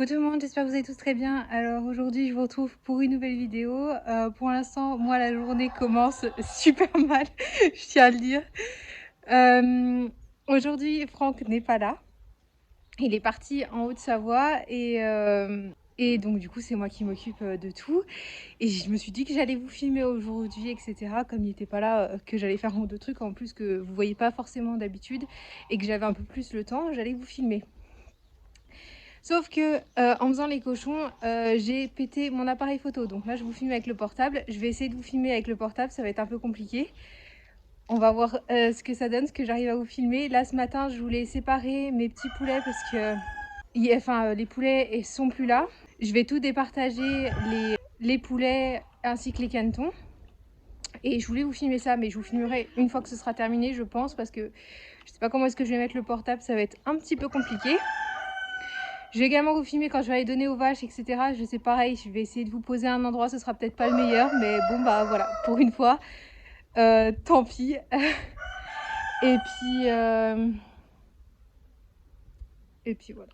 Coucou tout le monde, j'espère que vous allez tous très bien. Alors aujourd'hui je vous retrouve pour une nouvelle vidéo. Pour l'instant moi la journée commence super mal, je tiens à le dire. Aujourd'hui Franck n'est pas là, il est parti en Haute-Savoie et donc du coup c'est moi qui m'occupe de tout. Et je me suis dit que j'allais vous filmer aujourd'hui, etc. Comme il n'était pas là, que j'allais faire un ou deux trucs en plus que vous voyez pas forcément d'habitude et que j'avais un peu plus le temps, j'allais vous filmer. Sauf que en faisant les cochons, j'ai pété mon appareil photo. Donc là, je vous filme avec le portable. Je vais essayer de vous filmer avec le portable, ça va être un peu compliqué. On va voir ce que ça donne, ce que j'arrive à vous filmer. Là, ce matin, je voulais séparer mes petits poulets parce que les poulets sont plus là. Je vais tout départager, les poulets ainsi que les canetons. Et je voulais vous filmer ça, mais je vous filmerai une fois que ce sera terminé, je pense, parce que je sais pas comment est-ce que je vais mettre le portable, ça va être un petit peu compliqué. Je vais également vous filmer quand je vais aller donner aux vaches, etc. Je sais pareil, je vais essayer de vous poser un endroit, ce sera peut-être pas le meilleur, mais bon bah voilà, pour une fois, tant pis. et puis, euh... et puis voilà.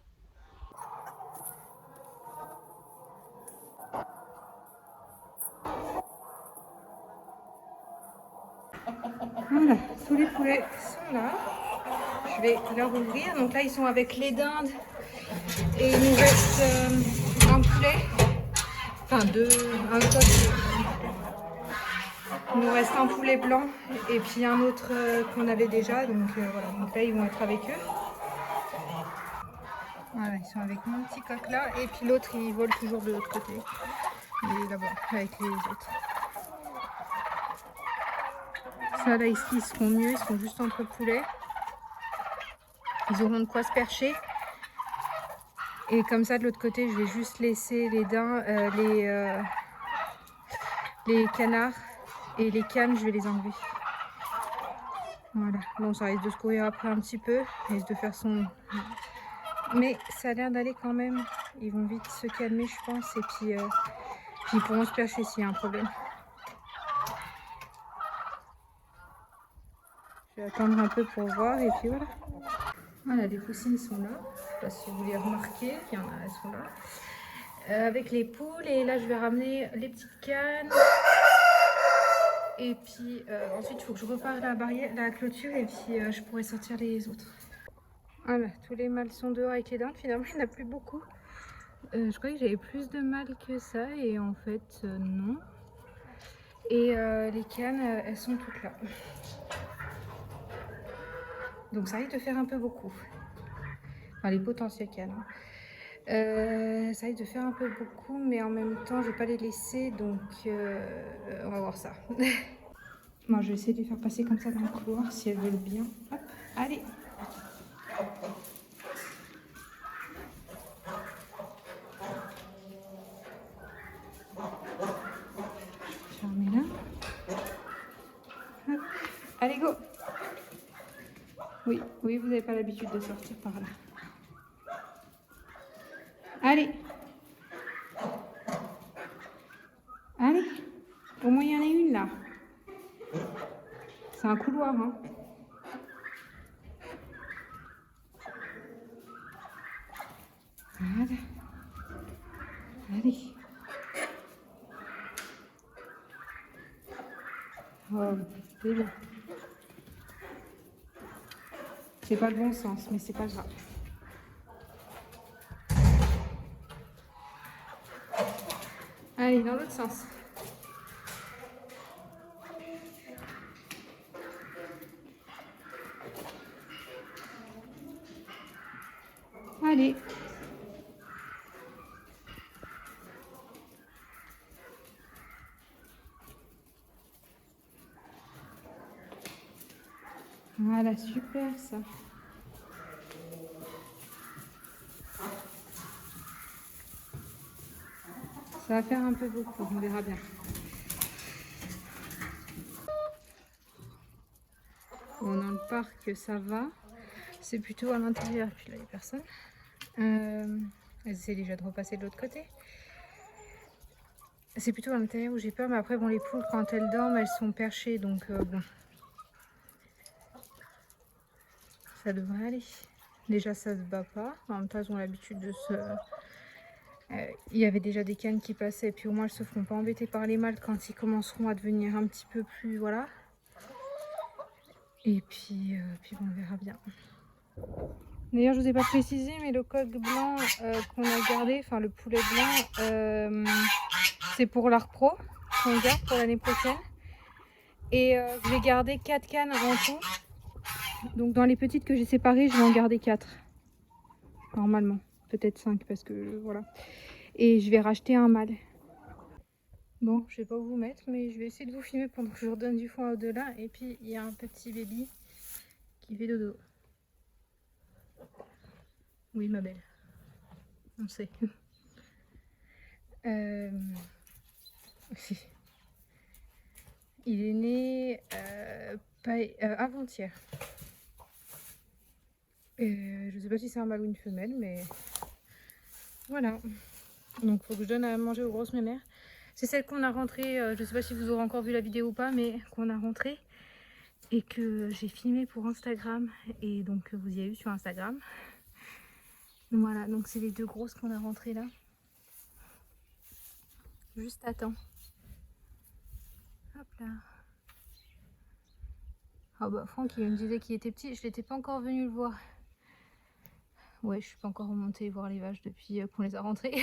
Voilà, tous les poulets sont là. Je vais leur ouvrir. Donc là, ils sont avec les dindes. Et il nous reste un poulet. Enfin, un coq. Il nous reste un poulet blanc et puis un autre qu'on avait déjà. Donc voilà, donc là, ils vont être avec eux. Voilà, ils sont avec mon petit coq là. Et puis l'autre, il vole toujours de l'autre côté. Il est là-bas, avec les autres. Ça là, ici, ils seront mieux. Ils seront juste entre poulets. Ils auront de quoi se percher. Et comme ça, de l'autre côté, je vais juste laisser les daims, les canards et les canes, je vais les enlever. Voilà. Bon, ça risque de se courir après un petit peu. Ça risque de faire son... Mais ça a l'air d'aller quand même. Ils vont vite se calmer, je pense. Et puis ils pourront se percher s'il y a un problème. Je vais attendre un peu pour voir. Et puis voilà. Voilà, les poussines sont là. Je ne sais pas si vous les remarquez. Il y en a, elles sont là. Avec les poules. Et là, je vais ramener les petites cannes. Et puis ensuite, il faut que je repare la barrière, la clôture. Et puis je pourrai sortir les autres. Voilà, tous les mâles sont dehors avec les dindes. Finalement, il n'y en a plus beaucoup. Je croyais que j'avais plus de mâles que ça. Et en fait, non. Et les cannes, elles sont toutes là. Donc ça risque de faire un peu beaucoup. Enfin, les potentiels cannes. Ça risque de faire un peu beaucoup, mais en même temps, je vais pas les laisser, donc on va voir ça. Moi, je vais essayer de les faire passer comme ça dans le couloir, si elles veulent bien. Hop, allez. Fermez là. Hop. Allez, go. Oui, oui, vous n'avez pas l'habitude de sortir par là. Allez. Allez. Au moins, il y en a une là. C'est un couloir, hein. Voilà. Allez. Oh, c'est bon. C'est pas le bon sens, mais c'est pas grave. Allez, dans l'autre sens. Allez. Voilà, super ça. Ça va faire un peu beaucoup, on verra bien. Bon, dans le parc, ça va. C'est plutôt à l'intérieur, puis là, il n'y a personne. Elles essaient déjà de repasser de l'autre côté. C'est plutôt à l'intérieur où j'ai peur, mais après, bon, les poules, quand elles dorment, elles sont perchées, donc bon. Ça devrait aller. Déjà, ça se bat pas. En même temps, elles ont l'habitude de se Il y avait déjà des cannes qui passaient, puis au moins elles se feront pas embêter par les mâles quand ils commenceront à devenir un petit peu plus, voilà. Et puis bon, on verra bien. D'ailleurs, je vous ai pas précisé, mais le coq blanc qu'on a gardé, enfin le poulet blanc, c'est pour l'art pro qu'on garde pour l'année prochaine. Et je vais garder 4 cannes en tout. Donc dans les petites que j'ai séparées, je vais en garder 4. Normalement. Peut-être 5 parce que voilà. Et je vais racheter un mâle. Bon, je vais pas vous mettre, mais je vais essayer de vous filmer pendant que je redonne du foin au-delà. Et puis il y a un petit baby qui fait dodo. Oui, ma belle. On sait. Il est né avant-hier. Je sais pas si c'est un mâle ou une femelle, mais voilà. Donc faut que je donne à manger aux grosses mémères. C'est celle qu'on a rentrée, je sais pas si vous aurez encore vu la vidéo ou pas, mais qu'on a rentrée et que j'ai filmé pour Instagram. Et donc vous y avez eu sur Instagram. Voilà, donc c'est les 2 grosses qu'on a rentrées là. Juste à temps. Hop là. Ah bah Franck il me disait qu'il était petit, je n'étais pas encore venue le voir. Ouais, je suis pas encore remontée voir les vaches depuis qu'on les a rentrées.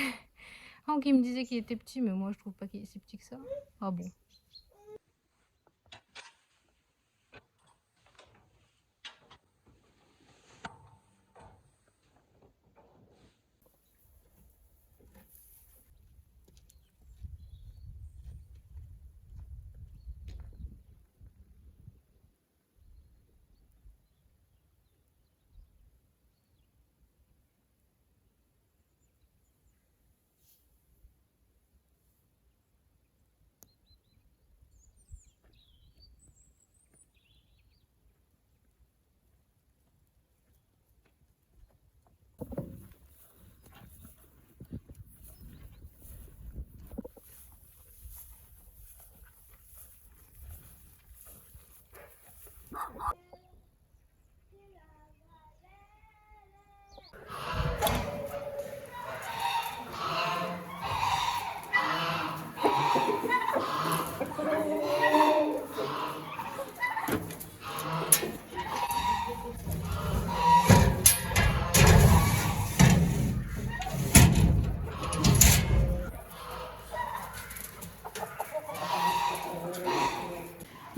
Franck il me disait qu'il était petit, mais moi je trouve pas qu'il est si petit que ça. Ah bon.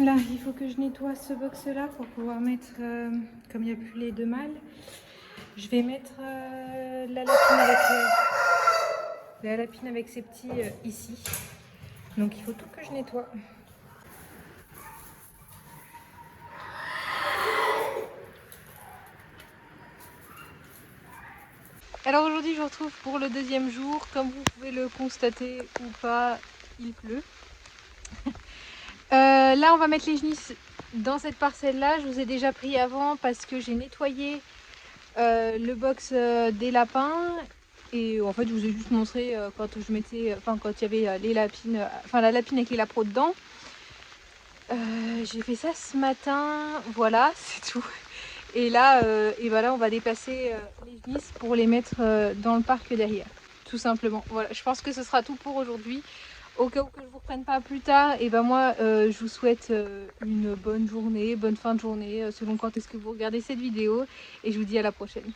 Là, il faut que je nettoie ce box là pour pouvoir mettre, comme il n'y a plus les 2 mâles, je vais mettre la lapine avec ses petits ici. Donc il faut tout que je nettoie. Alors aujourd'hui je vous retrouve pour le 2e jour. Comme vous pouvez le constater ou pas, il pleut. Là on va mettre les genisses dans cette parcelle là. Je vous ai déjà pris avant parce que j'ai nettoyé le box des lapins. Et en fait je vous ai juste montré quand je mettais, quand il y avait les lapines, la lapine avec les lapros dedans. J'ai fait ça ce matin, voilà, c'est tout. Et là, on va déplacer les genisses pour les mettre dans le parc derrière, tout simplement. Voilà, je pense que ce sera tout pour aujourd'hui. Au cas où que je ne vous reprenne pas plus tard, et ben moi, je vous souhaite une bonne journée, bonne fin de journée, selon quand est-ce que vous regardez cette vidéo. Et je vous dis à la prochaine.